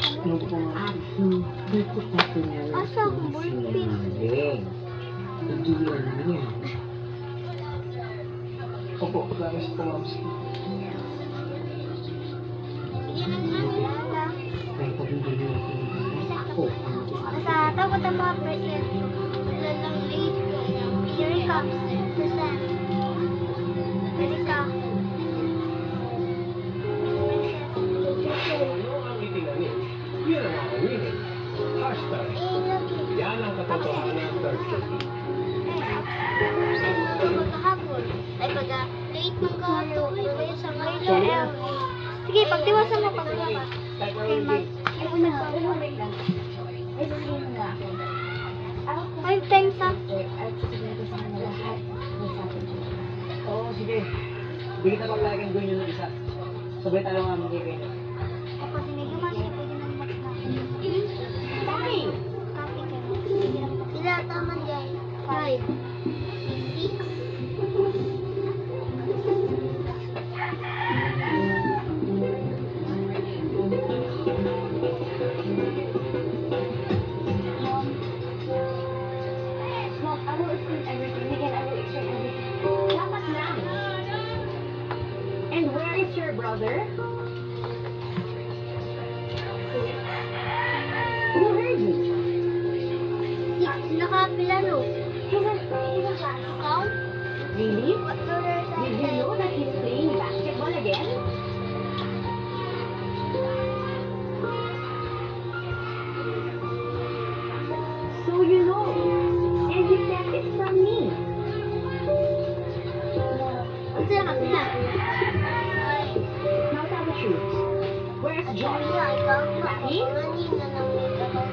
Dito pa pinala. Asa akong ballpen? Hindi yan niya. Opo, promise po, ma'am. May pabibili ako. Sa takot ang mga present. Wala lang late. Here comes present. Ready ka. Ano ang itinanim? Yan ang awinin. Hashtag. Yan ang katotohanan ng Thursday. Kahapon. Ay, pagka late ng kato. Kaya sa ngayon. Sige, pagtiwasan mo pagtiwasan. Okay, mag. Yung una pa. Five times ha. Oo, sige. Bigyan ka pang laging doon yun ng isa. Sabay tayo nga magiging. Ako, sinigyan siya. Pwede nang box natin. Dami! Copy ka na. Sila, tama dyan. 5. 6. I will explain everything. Again, I will explain everything. Dapat lang. And where is your brother? You heard me. Nakapila no. He's a class. Count? Really? What letters are Did you know that he's playing basketball again? So you know. And he said it's from me. Ang sila kapila. Now tell the truth. Where's John? Wala, ikaw. Daddy? Kanina nang may gawa.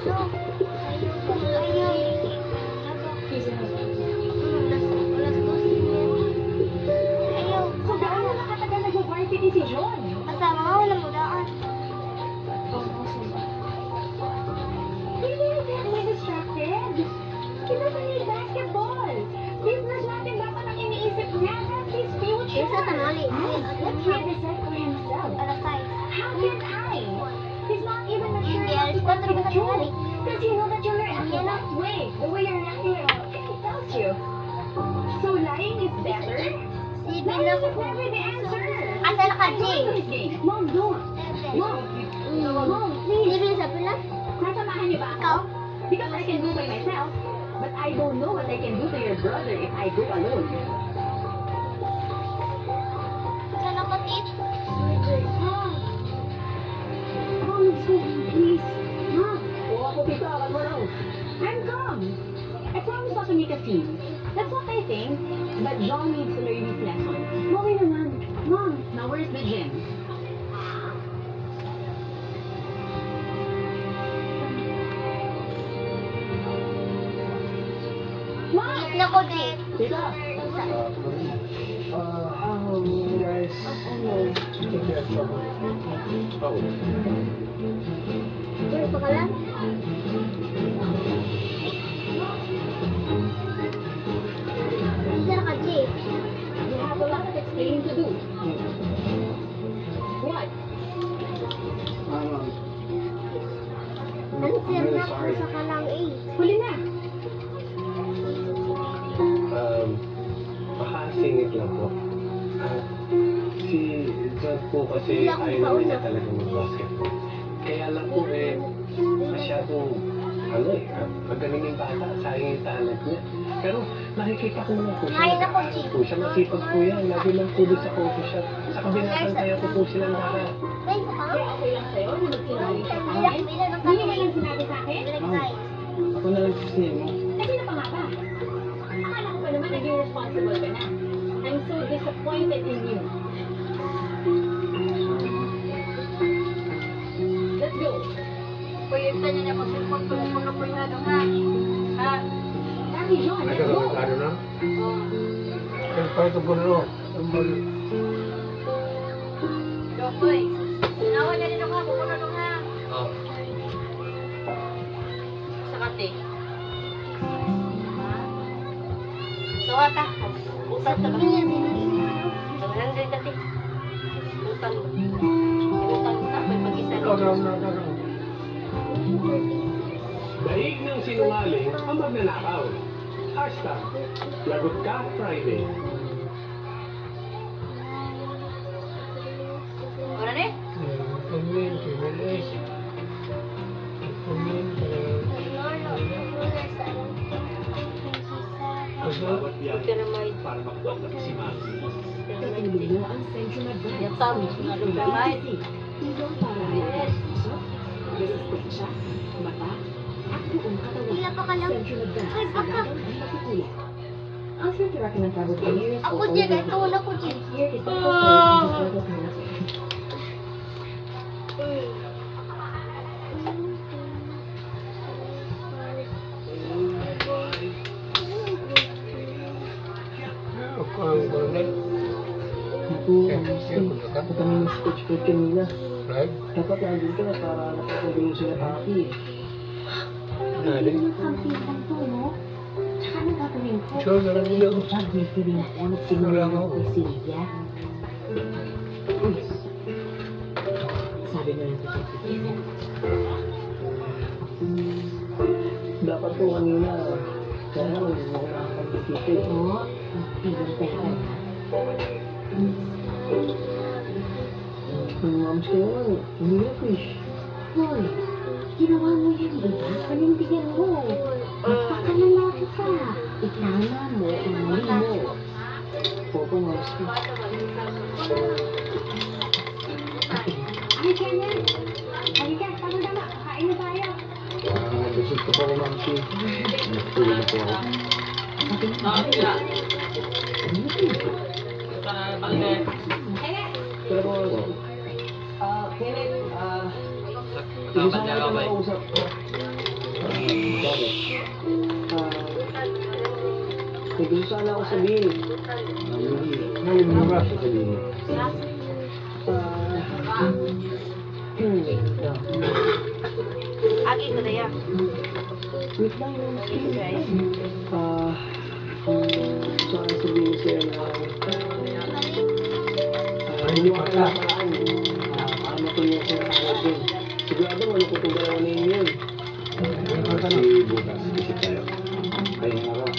So, ayaw. He's in his Alas 12 yan. Ayaw. So gaano na nakatagal nag-varsity si John? Kasama nga, walang mudaan. Hindi get me distracted. He doesn't need basketball. Business natin dapat ang iniisip niya. That's his future. Isa tangali. Let him decide for himself. Alas 5. How can I? He's not even mature Hindi, enough alas to 4 control ka you. tangali. Does he know that you're acting that way? The way you're acting, it tells you. So lying is better? Si Lying Bila is ko. never the answer. Asal ka, Jay? Mom, don't. Mom, Mom, Si please. Bila sa pila? Sasamahan niyo ba ako? Because I can go by myself. But I don't know what I can do to your brother if I go alone. Saan ako, Tit? Mom! Mom, it's me, please. Mom! Oo, ako dito. Alam mo lang. I'm calm. I promise not to make a scene. That's what I think. But John needs to learn his lesson. Okay naman. Mom, now where's the gym? Mom! Tit na ko, Jay. Tita. Guys, take care of trouble. Pero pakalan? Saan ka, Jay? You have a lot of explaining to do. What? Answer na ko sa kalang A. Huli na. Makasingit lang po. Si John po kasi ayaw naman niya talaga mag-basketball. Kaya lang po masyadong, magaling yung bata, sayang yung talent niya. Pero nakikita ko naman po siya, Ngayon ako, nag-aaral po siya, masipag po yan, lagi lang po doon sa coffee shop. Saka binabantayan ko po silang lahat. Ngayon ko ka? Kaya okay lang sa'yo na magsinungaling ka sa Bila akin? ng Hindi mo lang sinabi sa akin? Ako na lang gusto niya mo. Kasi na pa nga ba? Akala ko pa naman naging responsible ka na. I'm so disappointed in you. Let's go. Pwede niya na mag-support ko ng mga pwede nga. Ha? Daddy John, let's go. na? Kahit ko na Dokoy. Nawa na rin ako. Pupuno nung ha. Oo. Sa kate. Tawa ta. Utang ta ba? 100 kate. Utang. Utang ta. May pag-isa rin. Daig ng sinungaling ang magnanakaw. Hashtag, lagot ka Friday. Ano ni? Bawat yan para makuha ka si Mami. Katulong ang Central Advance. Yatam, naluglamay. Tulong para rin puso, resistensya, mata, at buong katawan. Pila pa ka lang. Central Advance. Ay, baka. Ang natutulak. Ang sure to recommend travel for years Ako or dyan, older. ikaw na ko dyan. Here is the first one. Ako kami ng coach kanina. Dapat nandun ka para nakapagulong sila papi eh. Kampihan to, no? Tsaka ano gagawin ko? Pag-visiting ako, nagsinunod ako kay Sylvia. Sabi mo lang sa Sylvia. Dapat po kanina. Kaya lang, wala akong pagkikita. Oo, tigil pera. Ang mams kayo nga, hindi na fish. Hoy, ginawa mo yan, di ba? Panindigan mo. Magpakalalaki ka. Itama mo ang mali mo. Opo, mams. Halika na. Halika, tama-tama. Kain na tayo. Busog ko po ako, mams. Nagtuloy na po ako. Pero po, Kenneth, gusto sana kita makausap. Bakit? May gusto sana ako sabihin. Ngayon mo ba sasabihin? Agi ko na yan. Wait lang, mams. Sana sabihin sa'yo na hindi ko kaya paraan para matulungan ko na ako din. Sigurado ano ko itong dalawa na yun. Kasi bukas, isip tayo. Ayun nga ka.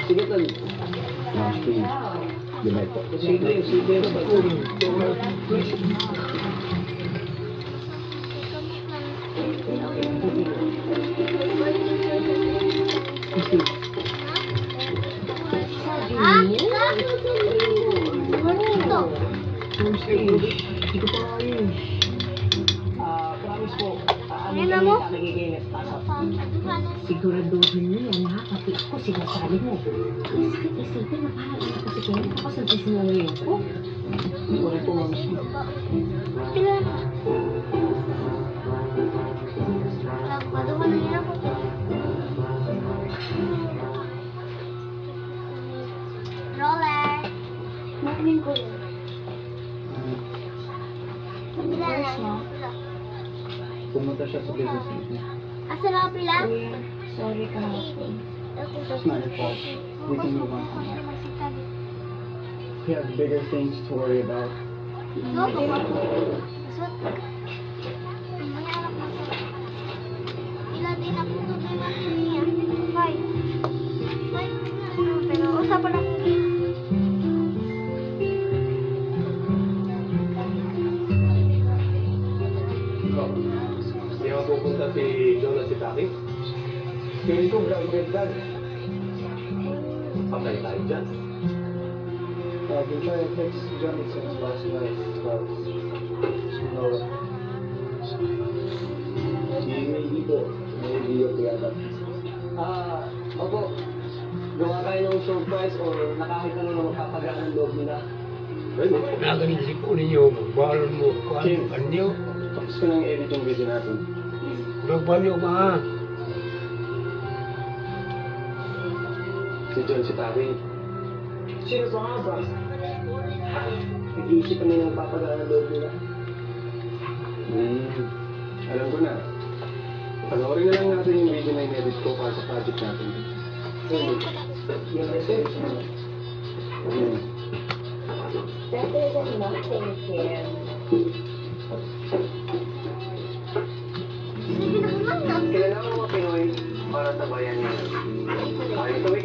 Sige, Tal. Ma'am Steve, gumay po. Sige. Ha? Ano ito? Hindi ko pa ayun. Promise po. Yan mo? Nagiginis. Siguraduhin mo yan, ha? Pati ako sinasabi mo. Ang sakit isipin na parang anak ko si Kenneth. Tapos nagsisinungaling ko. Wala po, ma'am. Pila. Paduhan na nila ko. Roller. Nakunin ko yun. Pila na. Pumunta siya sa business meeting. Asa na pila? Sorry ka. It's not your fault. We can move on from that. We have bigger things to worry about. No, Masud. Mamaya anak mo. Pila din ako ito kay niya. 5. 5 pero usapan ako. Hindi ako pupunta si John at si Taki. Feeling ko grounded dad. Patay tayo dyan. I've been trying to text Johnny since last night, but no. Hindi po. Hindi yung yata. Opo. Gawa tayo ng surprise or nakahit ano na magpapagaan ng loob nila. Pwede. Naganisip ko ninyo, magbalon mo kung Kim. ano kanyo. Tapos ko nang edit yung video natin. Magbalon ka ha. Si John, si Taki. Sino pa nga ba? Nag-iisip na yung papagaan ng loob nila. Alam ko na. Panoorin na lang natin yung video na in-edit ko para sa project natin. Yung message. Better than nothing, Kim.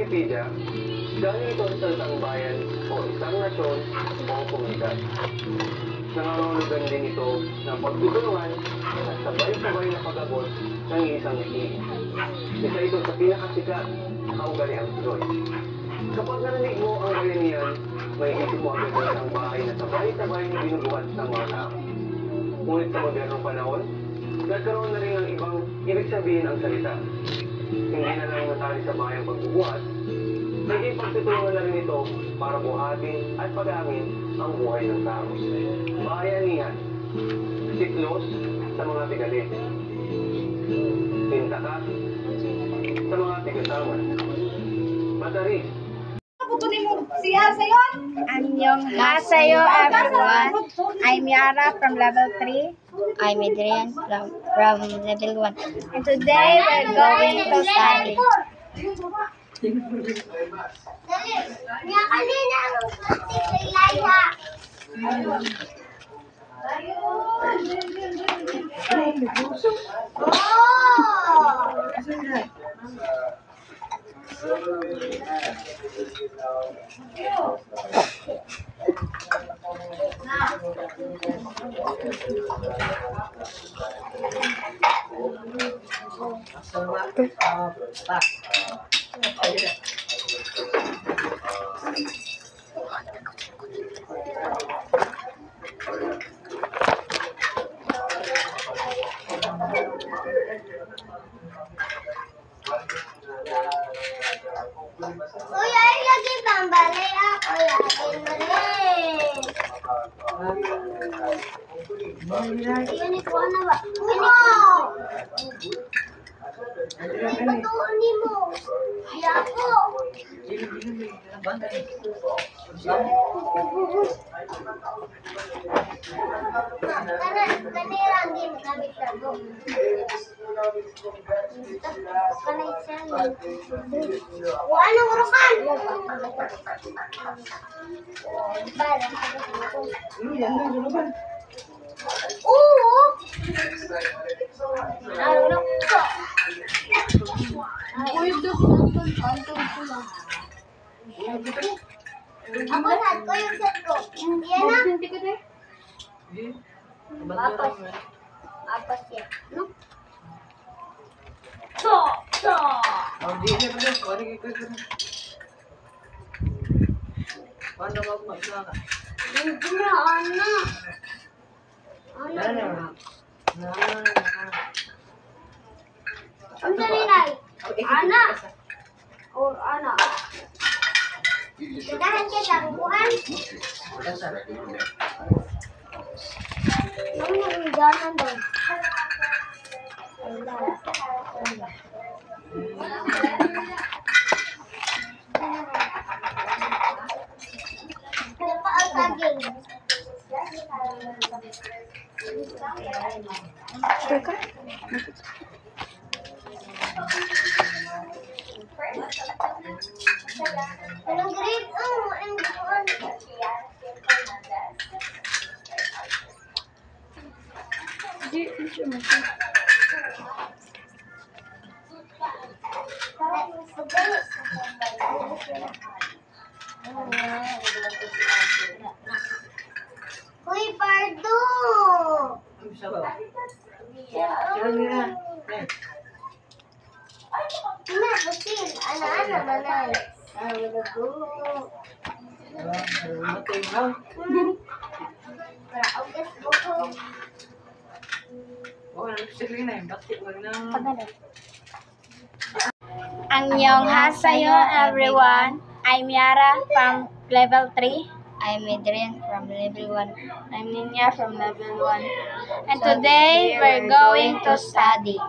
Wikipedia, galing ito sa isang bayan o isang nasyon o komunidad. Nangangahulugan din ito ng pagtutulungan at sabay-sabay na pag-abot ng isang liig. Isa ito sa pinakasikat na kaugaliang Pinoy. Kapag narinig mo ang bayanihan, may isip mo agad ang isang bahay na sabay-sabay na binubuhat ng mga tao. Ngunit sa modernong panahon, nagkaroon na rin ng ibang ibig sabihin ang salita. Hindi na lang natali sa bayang pagbubuhat, naging pagtutulungan na rin ito para buhatin at pag-amin ang buhay ng tao. Bayanihan, siklos sa mga tigalit, tintakas sa mga tigasawan, mataris. Annyeonghaseyo everyone. I'm Yara from level 3. I'm Adrian from level 1. And today we're going to study. Kuya, ilagay bang balay ako? Ilagay mo rin. Iyan ko na ba? Wow! Patuuni mo. Iya ko. Kanirang din kami sago. Kanay siya. Anong urukan? Oo. Ako sad ko yung set ko. Yan na. Apas yan. No? Hindi na, Ana. Ang salinay. Ana. Or Ana. Dadahan kita bukuhan. Ano yung ganan doon? Ano pa ang saging? Anong grade? Ang bukuhan. Uy, Pardo! Ina, Putin. Ana-ana manay. Para augas buko. Annyeonghaseyo everyone. I'm Yara from level 3. I'm Adrian from level 1. I'm Ninya from level 1. And today we're going to study.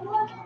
Ano?